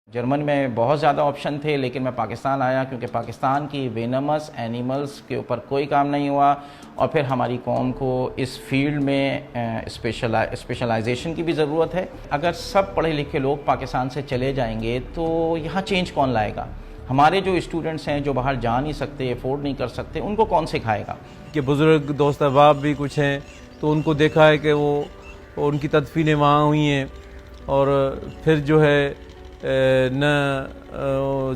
Germany में बहुत ज़्यादा ऑप्शन थे, लेकिन मैं पाकिस्तान आया क्योंकि पाकिस्तान की वेनमस एनिमल्स के ऊपर कोई काम नहीं हुआ और फिर हमारी कौम को इस फील्ड में स्पेशलाइजेशन की भी ज़रूरत है। अगर सब पढ़े लिखे लोग पाकिस्तान से चले जाएंगे तो यहाँ चेंज कौन लाएगा? हमारे जो स्टूडेंट्स हैं जो बाहर जा नहीं सकते, अफोर्ड नहीं कर सकते, उनको कौन सिखाएगा? कि बुज़ुर्ग दोस्त अहबाब भी कुछ हैं तो उनको देखा है कि वो उनकी तदफीनें वहाँ हुई हैं और फिर जो है न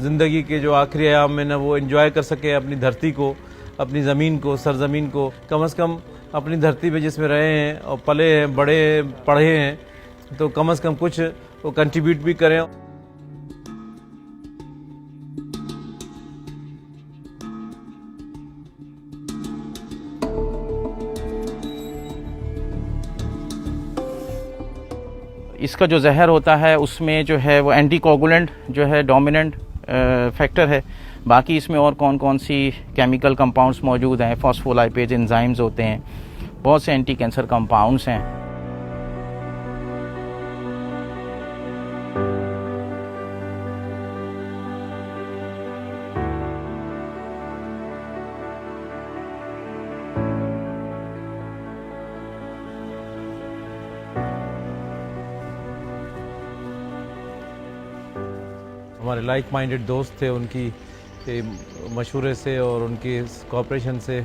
ज़िंदगी के जो आखिरी अयाम में न वो एंजॉय कर सके अपनी धरती को, अपनी ज़मीन को, सरज़मीन को। कम से कम अपनी धरती पे जिसमें रहे हैं और पले हैं, बड़े पढ़े हैं, तो कम से कम कुछ वो कंट्रीब्यूट भी करें। इसका जो जहर होता है उसमें जो है वो एंटीकोगुलेंट जो है डोमिनेंट फैक्टर है। बाकी इसमें और कौन कौन सी केमिकल कंपाउंड्स मौजूद हैं, फॉस्फोलाइपेज एंजाइम्स होते हैं, बहुत से एंटी कैंसर कंपाउंड्स हैं। हमारे लाइक माइंडेड दोस्त थे, उनकी मशवरे से और उनकी कोऑपरेशन से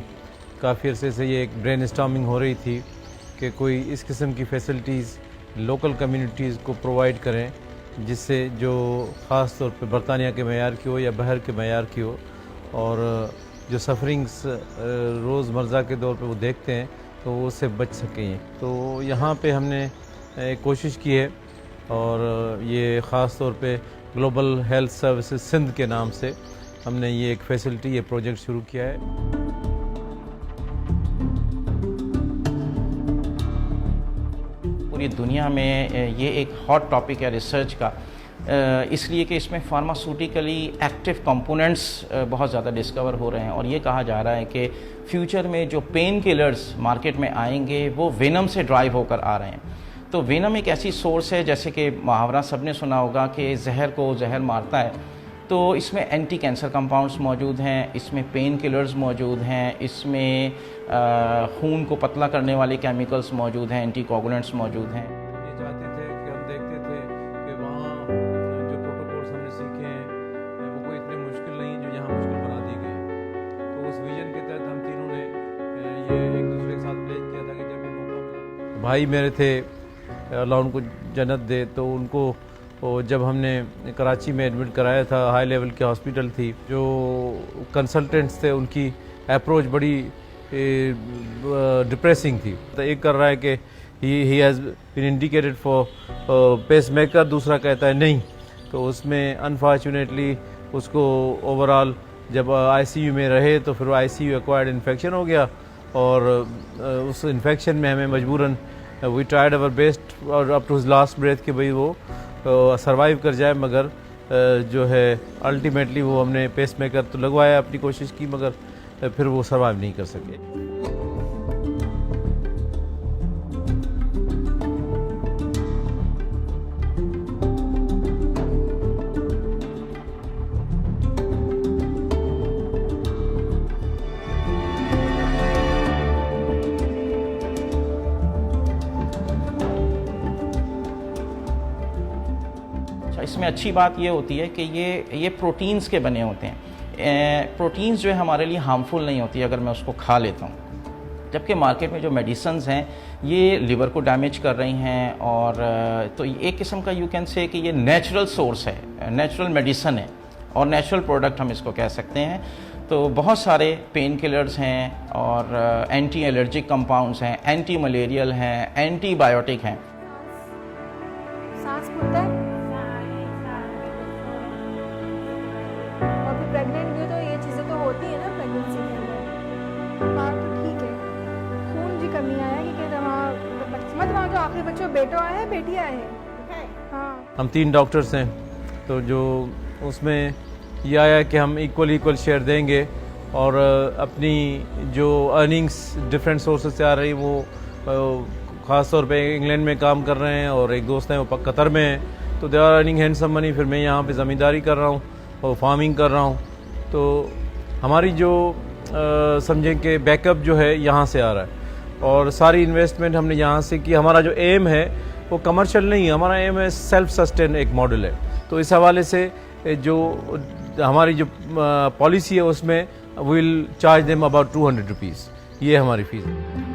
काफ़ी अरसे से ये एक ब्रेनस्टॉर्मिंग हो रही थी कि कोई इस किस्म की फैसिलिटीज़ लोकल कम्युनिटीज़ को प्रोवाइड करें जिससे जो ख़ास तौर पे बरतानिया के मयार की हो या बहर के मयार की हो, और जो सफरिंग्स रोज़मर्रा के दौर पे वो देखते हैं तो वो उससे बच सकें। तो यहाँ पे हमने कोशिश की है और ये ख़ास तौर पे ग्लोबल हेल्थ सर्विसेज सिंध के नाम से हमने ये एक फैसिलिटी, ये प्रोजेक्ट शुरू किया है। पूरी दुनिया में ये एक हॉट टॉपिक है रिसर्च का, इसलिए कि इसमें फार्मास्यूटिकली एक्टिव कंपोनेंट्स बहुत ज़्यादा डिस्कवर हो रहे हैं और ये कहा जा रहा है कि फ्यूचर में जो पेन किलर्स मार्केट में आएंगे वो वेनम से ड्राइव होकर आ रहे हैं। तो वेनम एक ऐसी सोर्स है, जैसे कि मुहावरा सबने सुना होगा कि जहर को जहर मारता है, तो इसमें एंटी कैंसर कंपाउंड्स मौजूद हैं, इसमें पेन किलर्स मौजूद हैं, इसमें खून को पतला करने वाले केमिकल्स मौजूद हैं, एंटीकोगुलेंट्स मौजूद हैं। ये चाहते थे कि हम देखते थे कि वहाँ जो प्रोटोकॉल्स हमने सीखे हैं वो कोई इतने मुश्किल नहीं जो यहाँ मुश्किल बना दिए गए। तो उस विजन के तहत हम तीनों ने ये एक दूसरे के साथ प्लेस किया था कि जब भी मौका मिला। भाई मेरे थे, अल्लाह उनको जन्नत दे, तो उनको जब हमने कराची में एडमिट कराया था, हाई लेवल की हॉस्पिटल थी, जो कंसल्टेंट्स थे उनकी अप्रोच बड़ी डिप्रेसिंग थी। तो एक कर रहा है कि he has been indicated for pacemaker, दूसरा कहता है नहीं। तो उसमें अनफॉर्चुनेटली उसको ओवरऑल जब आईसीयू में रहे तो फिर आईसीयू एक्वायर्ड इन्फेक्शन हो गया और उस इन्फेक्शन में हमें मजबूरन वी ट्राइड अवर बेस्ट और up to his last breath कि भाई वो सरवाइव कर जाए, मगर जो है अल्टीमेटली वो हमने पेस मेकर तो लगवाया, अपनी कोशिश की, मगर फिर वो सरवाइव नहीं कर सके। इसमें अच्छी बात ये होती है कि ये प्रोटीन्स के बने होते हैं। प्रोटीन्स जो है हमारे लिए हार्मफुल नहीं होती अगर मैं उसको खा लेता हूँ, जबकि मार्केट में जो मेडिसिन्स हैं ये लिवर को डैमेज कर रही हैं। और तो एक किस्म का यू कैन से कि ये नेचुरल सोर्स है, नेचुरल मेडिसन है और नेचुरल प्रोडक्ट हम इसको कह सकते हैं। तो बहुत सारे पेन किलर्स हैं और एंटी एलर्जिक कंपाउंड्स हैं, एंटी मलेरियल हैं, एंटीबायोटिक हैं। सांस फूलता है और फिर प्रेग्नेंट भी हो तो ये चीज़ें तो होती है ना प्रेगनेंसी के अंदर। बात तो ठीक है, खून की कमी आया कि मत वहाँ जो आखिरी बच्चों बेटो आए हैं बेटी आए हैं। हाँ, हम 3 डॉक्टर्स हैं, तो जो उसमें यह आया कि हम इक्वल शेयर देंगे और अपनी जो अर्निंग्स डिफरेंट सोर्सेज से आ रही वो ख़ास तौर पे इंग्लैंड में काम कर रहे हैं और एक दोस्त हैं वो कतर में हैं, तो they are earning handsome money. फिर मैं यहाँ पे ज़मींदारी कर रहा हूँ और फार्मिंग कर रहा हूँ। तो हमारी जो समझें कि बैकअप जो है यहाँ से आ रहा है और सारी इन्वेस्टमेंट हमने यहाँ से की। हमारा जो एम है वो कमर्शियल नहीं है, हमारा एम है सेल्फ सस्टेन एक मॉडल है। तो इस हवाले से जो हमारी जो पॉलिसी है उसमें will charge them about 200 rupees, ये हमारी फीस है।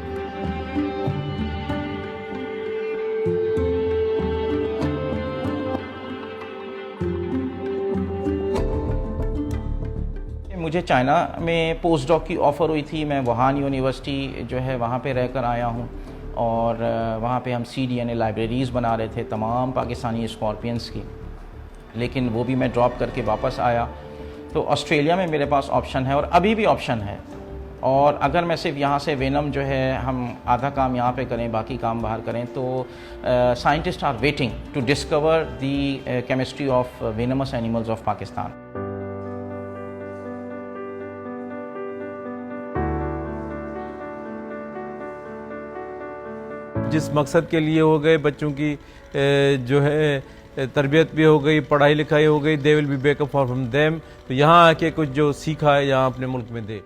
मुझे चाइना में पोस्ट डॉक की ऑफ़र हुई थी। मैं वुहान यूनिवर्सिटी जो है वहाँ पे रहकर आया हूँ और वहाँ पे हम CDNA लाइब्रेरीज़ बना रहे थे तमाम पाकिस्तानी स्कॉर्पियंस की, लेकिन वो भी मैं ड्रॉप करके वापस आया। तो ऑस्ट्रेलिया में मेरे पास ऑप्शन है और अभी भी ऑप्शन है। और अगर मैं सिर्फ यहाँ से वेनम जो है हम आधा काम यहाँ पे करें बाकी काम बाहर करें, तो scientist are waiting to discover the chemistry of venomous animals of Pakistan. जिस मकसद के लिए हो गए, बच्चों की जो है तरबियत भी हो गई, पढ़ाई लिखाई हो गई, they will be backup from them. तो यहाँ आके कुछ जो सीखा है यहाँ अपने मुल्क में दे।